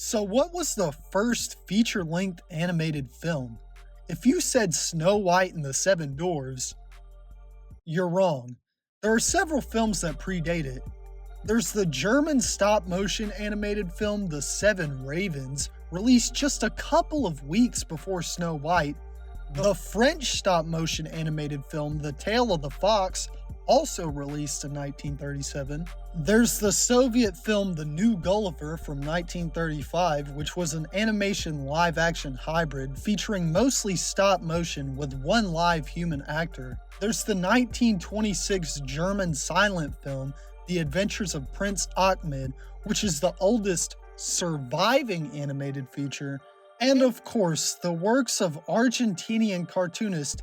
So what was the first feature-length animated film? If you said Snow White and the Seven Dwarfs, you're wrong. There are several films that predate it. There's the German stop-motion animated film The Seven Ravens, released just a couple of weeks before Snow White. The French stop-motion animated film The Tale of the Fox, also released in 1937. There's the Soviet film The New Gulliver from 1935, which was an animation live-action hybrid featuring mostly stop-motion with one live human actor. There's the 1926 German silent film The Adventures of Prince Ahmed, which is the oldest surviving animated feature. And of course, the works of Argentinian cartoonist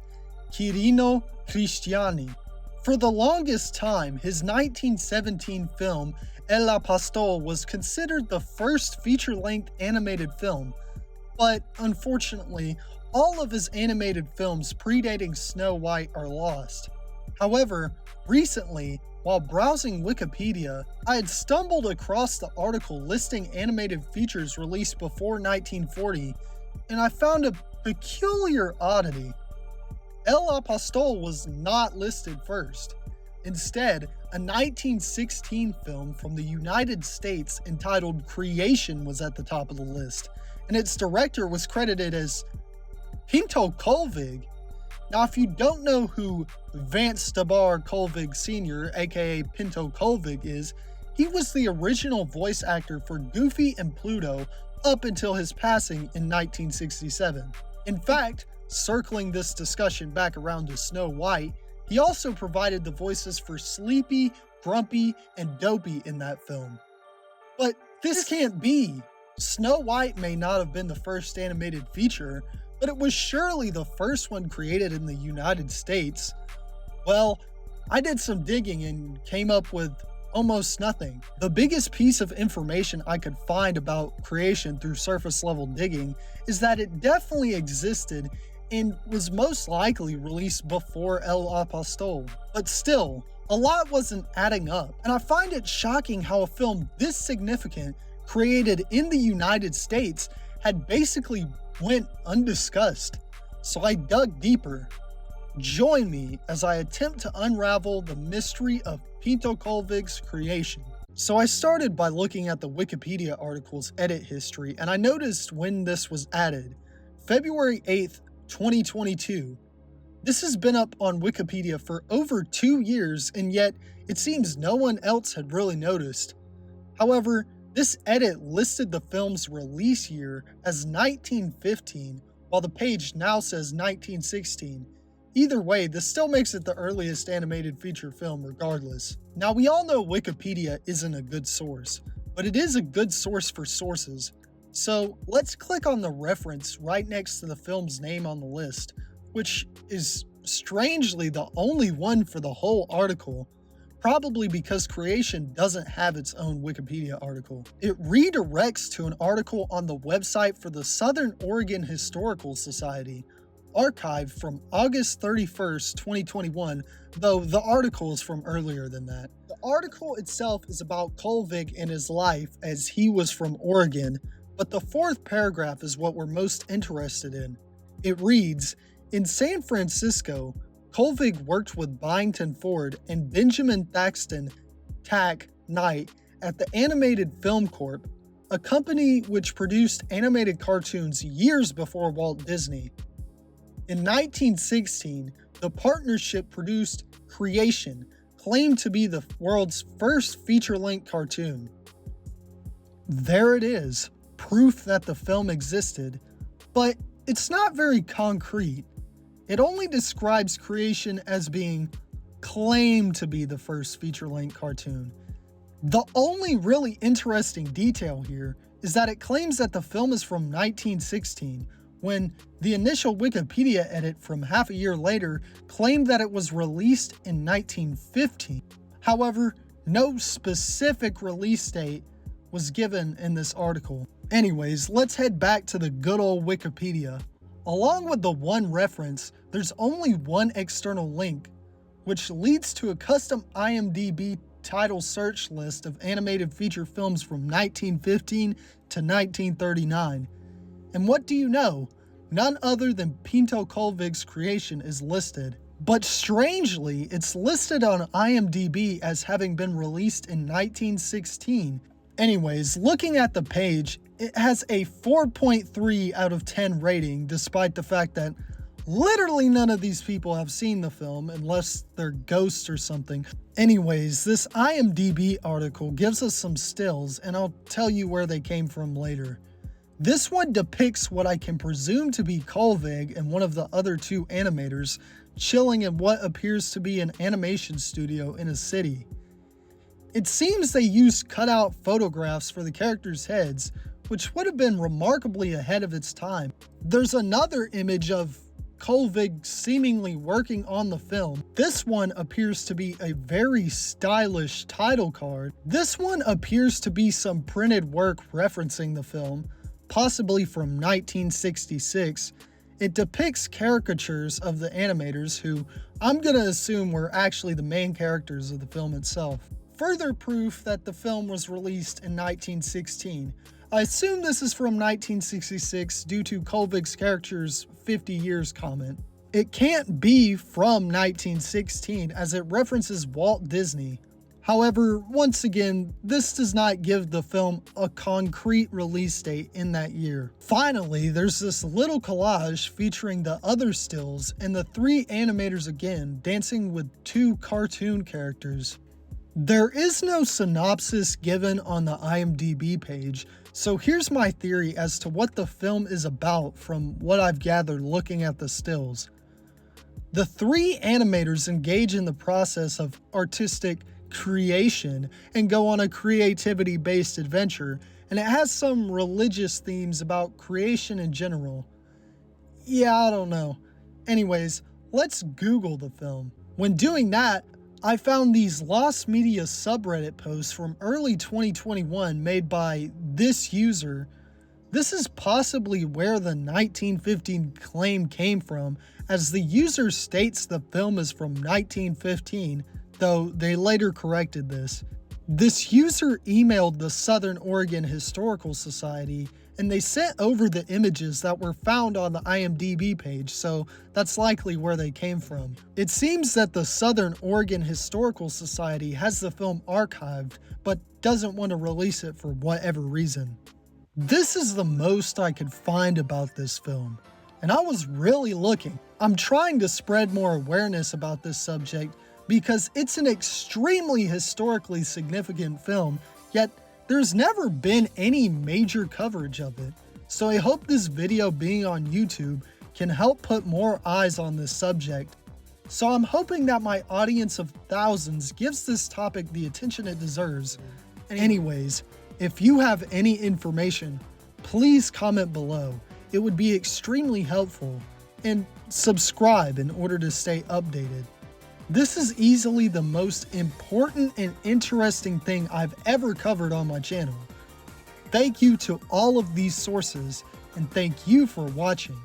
Quirino Cristiani. For the longest time, his 1917 film El Apostol was considered the first feature-length animated film, but unfortunately, all of his animated films predating Snow White are lost. However, recently, while browsing Wikipedia, I had stumbled across the article listing animated features released before 1940, and I found a peculiar oddity. El Apostol was not listed first. Instead, a 1916 film from the United States entitled Creation was at the top of the list, and its director was credited as Pinto Colvig. Now, if you don't know who Vance Stabar Colvig Sr., aka Pinto Colvig, is, he was the original voice actor for Goofy and Pluto up until his passing in 1967. In fact, circling this discussion back around to Snow White, he also provided the voices for Sleepy, Grumpy, and Dopey in that film. But this can't be! Snow White may not have been the first animated feature, but it was surely the first one created in the United States. Well, I did some digging and came up with almost nothing. The biggest piece of information I could find about Creation through surface level digging is that it definitely existed and was most likely released before El Apostol. But still, a lot wasn't adding up, and I find it shocking how a film this significant, created in the United States, had basically went undiscussed. So I dug deeper. Join me as I attempt to unravel the mystery of Pinto Colvig's Creation. So I started by looking at the Wikipedia article's edit history, and I noticed when this was added. February 8th, 2022. This has been up on Wikipedia for over 2 years, and yet it seems no one else had really noticed. However, this edit listed the film's release year as 1915, while the page now says 1916. Either way, this still makes it the earliest animated feature film regardless. Now, we all know Wikipedia isn't a good source, but it is a good source for sources. So let's click on the reference right next to the film's name on the list, which is strangely the only one for the whole article, probably because Creation doesn't have its own Wikipedia article. It redirects to an article on the website for the Southern Oregon Historical Society, archived from August 31st, 2021, though the article is from earlier than that. The article itself is about Colvig and his life as he was from Oregon, but the fourth paragraph is what we're most interested in. It reads, "In San Francisco, Colvig worked with Byington Ford and Benjamin Thaxton Tack Knight at the Animated Film Corp., a company which produced animated cartoons years before Walt Disney. In 1916, the partnership produced Creation, claimed to be the world's first feature-length cartoon." There it is. Proof that the film existed, but it's not very concrete. It only describes Creation as being claimed to be the first feature-length cartoon. The only really interesting detail here is that it claims that the film is from 1916, when the initial Wikipedia edit from half a year later claimed that it was released in 1915. However, no specific release date was given in this article. Anyways, let's head back to the good old Wikipedia. Along with the one reference, there's only one external link, which leads to a custom IMDB title search list of animated feature films from 1915 to 1939. And what do you know? None other than Pinto Colvig's creation is listed. But strangely, it's listed on IMDB as having been released in 1916. Anyways, looking at the page, it has a 4.3 out of 10 rating, despite the fact that literally none of these people have seen the film unless they're ghosts or something. Anyways, this IMDB article gives us some stills, and I'll tell you where they came from later. This one depicts what I can presume to be Colvig and one of the other two animators chilling in what appears to be an animation studio in a city. It seems they used cutout photographs for the characters' heads, which would have been remarkably ahead of its time. There's another image of Colvig seemingly working on the film. This one appears to be a very stylish title card. This one appears to be some printed work referencing the film, possibly from 1966. It depicts caricatures of the animators who I'm gonna assume were actually the main characters of the film itself. Further proof that the film was released in 1916. I assume this is from 1966 due to Colvig's character's 50 years comment. It can't be from 1916 as it references Walt Disney. However, once again, this does not give the film a concrete release date in that year. Finally, there's this little collage featuring the other stills and the three animators again dancing with two cartoon characters. There is no synopsis given on the IMDb page, so here's my theory as to what the film is about from what I've gathered looking at the stills. The three animators engage in the process of artistic creation and go on a creativity-based adventure, and it has some religious themes about creation in general. Yeah, I don't know. Anyways, let's Google the film. When doing that, I found these Lost Media subreddit posts from early 2021 made by this user. This is possibly where the 1915 claim came from, as the user states the film is from 1915, though they later corrected this. This user emailed the Southern Oregon Historical Society, and they sent over the images that were found on the IMDb page, so that's likely where they came from. It seems that the Southern Oregon Historical Society has the film archived, but doesn't want to release it for whatever reason. This is the most I could find about this film, and I was really looking. I'm trying to spread more awareness about this subject because it's an extremely historically significant film, yet there's never been any major coverage of it. So I hope this video being on YouTube can help put more eyes on this subject. So I'm hoping that my audience of thousands gives this topic the attention it deserves. Anyways, if you have any information, please comment below. It would be extremely helpful. And subscribe in order to stay updated. This is easily the most important and interesting thing I've ever covered on my channel. Thank you to all of these sources, and thank you for watching.